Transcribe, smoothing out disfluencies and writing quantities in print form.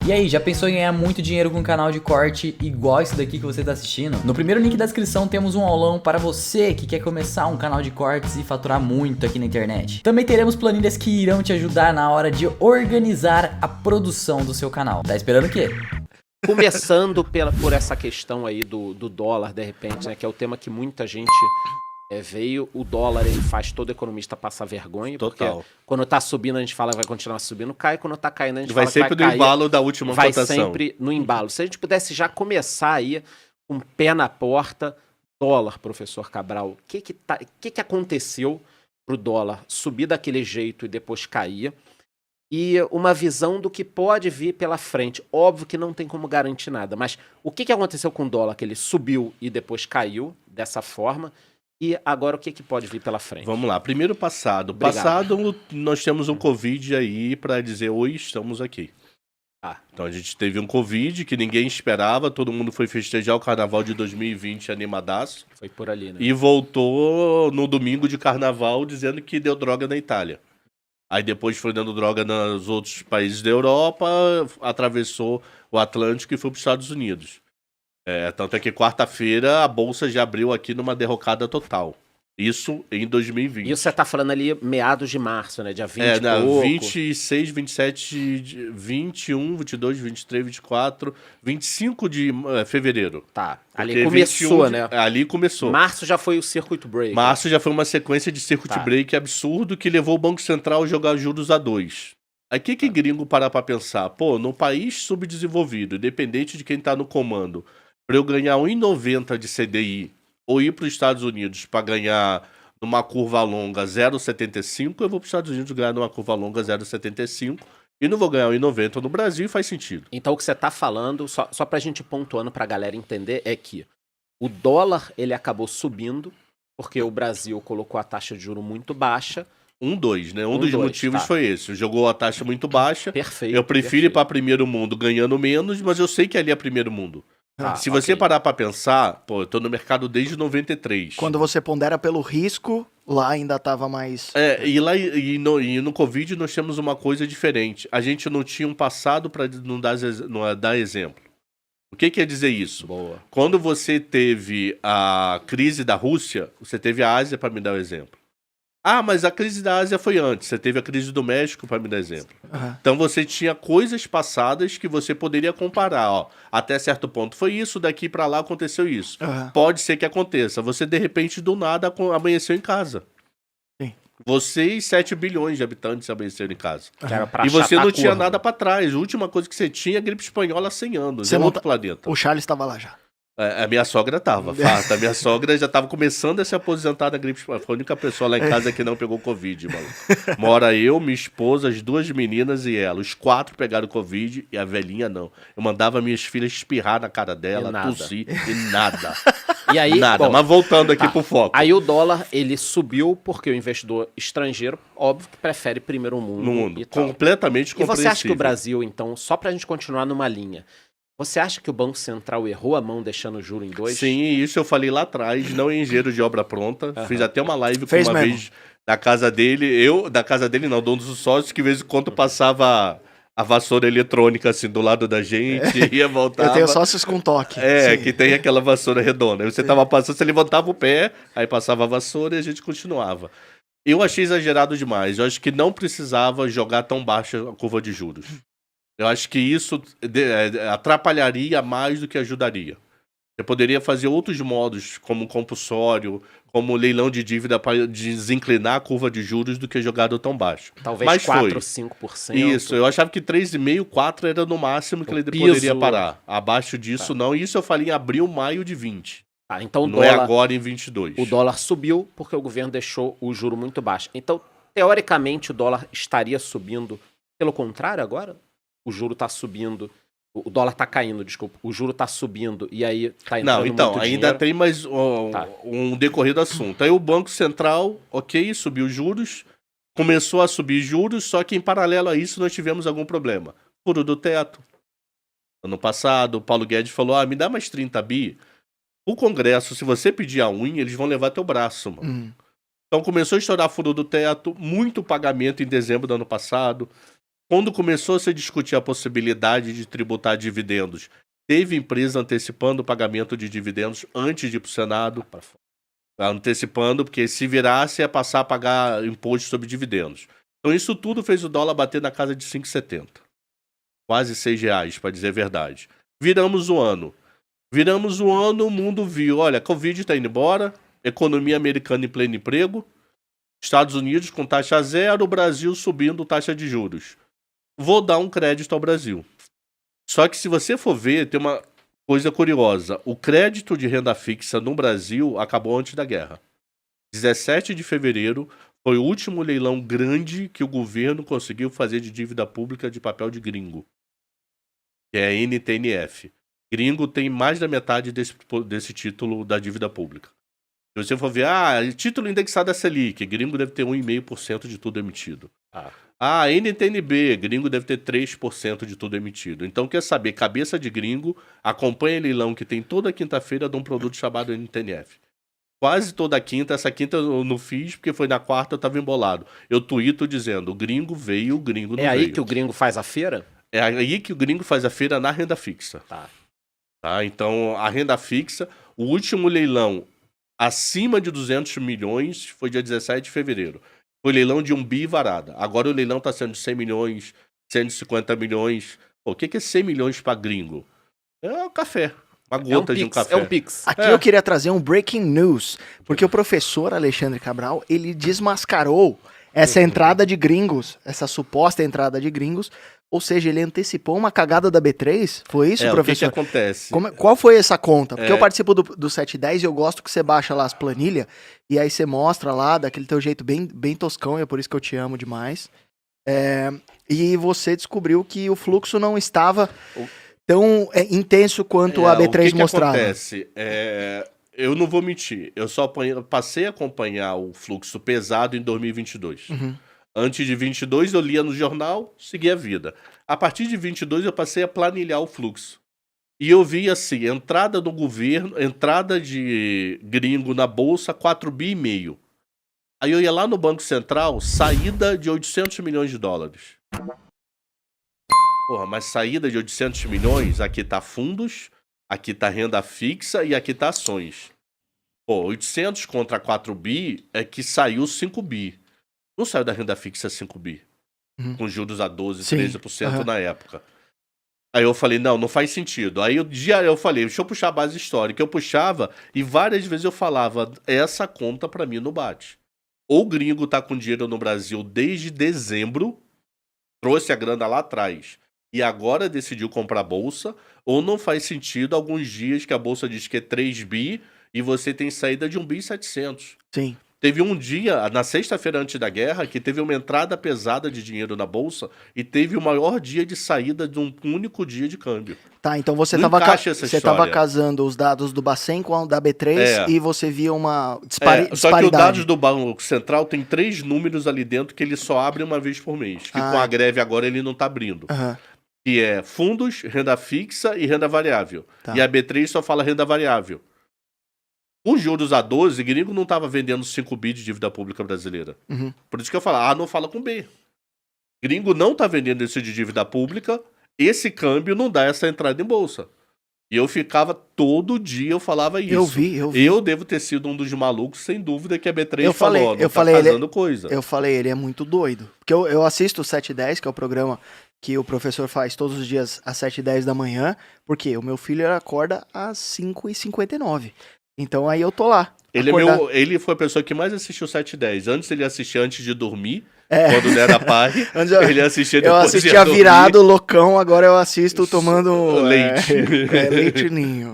E aí, já pensou em ganhar muito dinheiro com um canal de corte igual esse daqui que você tá assistindo? No primeiro link da descrição temos um aulão para você que quer começar um canal de cortes e faturar muito aqui na internet. Também teremos planilhas que irão te ajudar na hora de organizar a produção do seu canal. Tá esperando o quê? Começando por essa questão aí do dólar, de repente, né, que é o tema que muita gente veio. O dólar, ele faz todo economista passar vergonha. Total. Porque quando tá subindo, a gente fala que vai continuar subindo, cai. Quando tá caindo, a gente Vai fala que vai sempre no cair. embalo da última Vai cotação. sempre no embalo. Se a gente pudesse já começar aí, com o pé na porta, dólar, professor Cabral, o que aconteceu pro dólar subir daquele jeito e depois cair? E uma visão do que pode vir pela frente. Óbvio que não tem como garantir nada, mas o que aconteceu com o dólar, que ele subiu e depois caiu dessa forma, e agora o que pode vir pela frente? Vamos lá, primeiro passado. Obrigado. Passado, nós temos um Covid aí para dizer, oi, estamos aqui. Então a gente teve um Covid que ninguém esperava, todo mundo foi festejar o carnaval de 2020 animadaço. Foi por ali, né? E voltou no domingo de carnaval dizendo que deu droga na Itália. Aí depois foi dando droga nos outros países da Europa, atravessou o Atlântico e foi para os Estados Unidos. Tanto é que quarta-feira a Bolsa já abriu aqui numa derrocada total. Isso em 2020. E você tá falando ali meados de março, né? Dia 20 e na pouco. 26, 27, 21, 22, 23, 24, 25 de fevereiro. Tá, ali Porque começou, 21 né? Ali começou. Março já foi o circuit break. Março já foi uma sequência de circuit break absurdo que levou o Banco Central a jogar juros a 2. Aí que gringo parar pra pensar? Pô, num país subdesenvolvido, independente de quem tá no comando, pra eu ganhar 1,90 de CDI ou ir para os Estados Unidos para ganhar numa curva longa 0,75, eu vou para os Estados Unidos ganhar numa curva longa 0,75 e não vou ganhar 1,90 no Brasil e faz sentido. Então o que você tá falando, só pra gente pontuando pra galera entender, é que o dólar ele acabou subindo porque o Brasil colocou a taxa de juro muito baixa. Um dos motivos foi esse. Jogou a taxa muito baixa. Perfeito. Eu prefiro ir para primeiro mundo ganhando menos, mas eu sei que ali é primeiro mundo. Se você parar pra pensar, pô, eu tô no mercado desde 93. Quando você pondera pelo risco, lá ainda tava mais... E no Covid nós temos uma coisa diferente. A gente não tinha um passado para não dar exemplo. O que quer dizer isso? Boa. Quando você teve a crise da Rússia, você teve a Ásia para me dar o exemplo. Ah, mas a crise da Ásia foi antes. Você teve a crise do México, para me dar exemplo. Então você tinha coisas passadas que você poderia comparar. Ó, até certo ponto foi isso, daqui para lá aconteceu isso. Pode ser que aconteça. Você, de repente, do nada, amanheceu em casa. Sim. Você e 7 bilhões de habitantes amanheceram em casa. E você não tinha nada para trás. A última coisa que você tinha é a gripe espanhola há 100 anos. É outro planeta. O Charles estava lá já. A minha sogra tava, fato. A minha sogra já tava começando a se aposentar da gripe espanhola. Foi a única pessoa lá em casa que não pegou Covid, maluco. Mora eu, minha esposa, as 2 meninas e ela. Os 4 pegaram Covid e a velhinha não. Eu mandava minhas filhas espirrar na cara dela, tossir e nada. E aí, nada, bom, mas voltando aqui pro foco. Aí o dólar, ele subiu porque o investidor estrangeiro, óbvio que prefere primeiro o mundo. No mundo, e tal. completamente E compreensível. você acha que o Brasil, então, só pra gente continuar numa linha, você acha que o Banco Central errou a mão deixando o juro em 2? Sim, isso eu falei lá atrás, não é engenheiro de obra pronta. Fiz até uma live Fez uma mesmo. vez na casa dele. Da casa dele não, dono dos sócios, que de vez em quando passava a vassoura eletrônica assim do lado da gente, ia voltar. Eu tenho sócios com toque. Sim. Que tem aquela vassoura redonda. Aí você tava passando, você levantava o pé, aí passava a vassoura e a gente continuava. Eu achei exagerado demais. Eu acho que não precisava jogar tão baixa a curva de juros. Eu acho que isso atrapalharia mais do que ajudaria. Você poderia fazer outros modos, como compulsório, como leilão de dívida para desinclinar a curva de juros do que jogado tão baixo. Talvez mas 4, foi. 5%. Isso, eu achava que 3,5%, 4% era no máximo que ele poderia parar. Abaixo disso não. Isso eu falei em abril, maio de 20. Então o não dólar, é agora em 22. O dólar subiu porque o governo deixou o juro muito baixo. Então, teoricamente, o dólar estaria subindo. Pelo contrário, agora? O juro está subindo, o dólar está caindo, desculpa, o juro está subindo e aí está entrando Não, então, muito ainda dinheiro. tem mais um decorrido assunto. Aí o Banco Central, subiu os juros, começou a subir juros, só que em paralelo a isso nós tivemos algum problema. Furo do teto. Ano passado, o Paulo Guedes falou, me dá mais 30 bi. O Congresso, se você pedir a unha, eles vão levar teu braço, mano. Então começou a estourar furo do teto, muito pagamento em dezembro do ano passado. Quando começou a se discutir a possibilidade de tributar dividendos, teve empresa antecipando o pagamento de dividendos antes de ir para o Senado. Antecipando, porque se virasse ia passar a pagar imposto sobre dividendos. Então isso tudo fez o dólar bater na casa de 5,70. Quase R$6, para dizer a verdade. Viramos o ano, o mundo viu, olha, a Covid está indo embora, economia americana em pleno emprego, Estados Unidos com taxa zero, o Brasil subindo taxa de juros. Vou dar um crédito ao Brasil. Só que se você for ver, tem uma coisa curiosa. O crédito de renda fixa no Brasil acabou antes da guerra. 17 de fevereiro foi o último leilão grande que o governo conseguiu fazer de dívida pública de papel de gringo. Que é a NTNF. Gringo tem mais da metade desse título da dívida pública. Se você for ver, título indexado a Selic, gringo deve ter 1,5% de tudo emitido. NTNB, gringo deve ter 3% de tudo emitido. Então, quer saber, cabeça de gringo, acompanha leilão que tem toda quinta-feira de um produto chamado NTNF. Quase toda quinta, essa quinta eu não fiz, porque foi na quarta eu tava embolado. Eu tuito dizendo, o gringo veio, o gringo não veio. É aí que o gringo faz a feira? É aí que o gringo faz a feira na renda fixa. Tá? Então, a renda fixa, o último leilão acima de 200 milhões foi dia 17 de fevereiro. Foi leilão de 1 bi varada. Agora o leilão está sendo de 100 milhões, 150 milhões. Pô, o que é 100 milhões para gringo? É um café. Uma gota de um café. É um pix. Aqui eu queria trazer um breaking news, porque o professor Alexandre Cabral, ele desmascarou essa entrada de gringos, essa suposta entrada de gringos, ou seja, ele antecipou uma cagada da B3? Foi isso, professor? O que acontece? Qual foi essa conta? Porque eu participo do 710 e eu gosto que você baixa lá as planilhas e aí você mostra lá daquele teu jeito bem toscão, e é por isso que eu te amo demais. E você descobriu que o fluxo não estava tão intenso quanto a B3 mostrava. O que acontece? Eu não vou mentir, eu só passei a acompanhar o fluxo pesado em 2022. Antes de 22 eu lia no jornal, seguia a vida. A partir de 22 eu passei a planilhar o fluxo. E eu vi assim, entrada do governo, entrada de gringo na bolsa, 4,5 bi. Aí eu ia lá no Banco Central, saída de 800 milhões de dólares. Porra, mas saída de 800 milhões, aqui tá fundos, aqui tá renda fixa e aqui tá ações. Pô, 800 contra 4 bi é que saiu 5 bi. Não saiu da renda fixa 5 bi. Com juros a 12%, 13% na época. Aí eu falei, não faz sentido. Aí eu falei, deixa eu puxar a base histórica. Eu puxava e várias vezes eu falava, essa conta pra mim não bate. Ou o gringo tá com dinheiro no Brasil desde dezembro, trouxe a grana lá atrás e agora decidiu comprar bolsa, ou não faz sentido alguns dias que a bolsa diz que é 3 bi e você tem saída de 1,7 bi. Sim. Teve um dia, na sexta-feira antes da guerra, que teve uma entrada pesada de dinheiro na bolsa e teve o maior dia de saída de um único dia de câmbio. Tá, então você estava casando os dados do Bacen com o da B3 e você via uma disparidade. Só que os dados do Banco Central tem 3 números ali dentro que ele só abre uma vez por mês. Que com a greve agora ele não tá abrindo. Que é fundos, renda fixa e renda variável. Tá. E a B3 só fala renda variável. Com juros a 12, gringo não estava vendendo 5 bi de dívida pública brasileira. Por isso que eu falo, não fala com B. Gringo não está vendendo isso de dívida pública, esse câmbio não dá essa entrada em bolsa. E eu ficava todo dia, eu falava isso. Eu vi. Eu devo ter sido um dos malucos, sem dúvida, que a B3 falou, não tá casando coisa. Eu falei, ele é muito doido. Porque eu assisto o 710, que é o programa que o professor faz todos os dias às 7h10 da manhã, porque o meu filho acorda às 5h59. Então aí eu tô lá. Ele foi a pessoa que mais assistiu 710. Antes ele assistia antes de dormir, quando não era pai. Ele assistia depois. Eu assistia virado, loucão, agora eu assisto tomando leite. Leite ninho.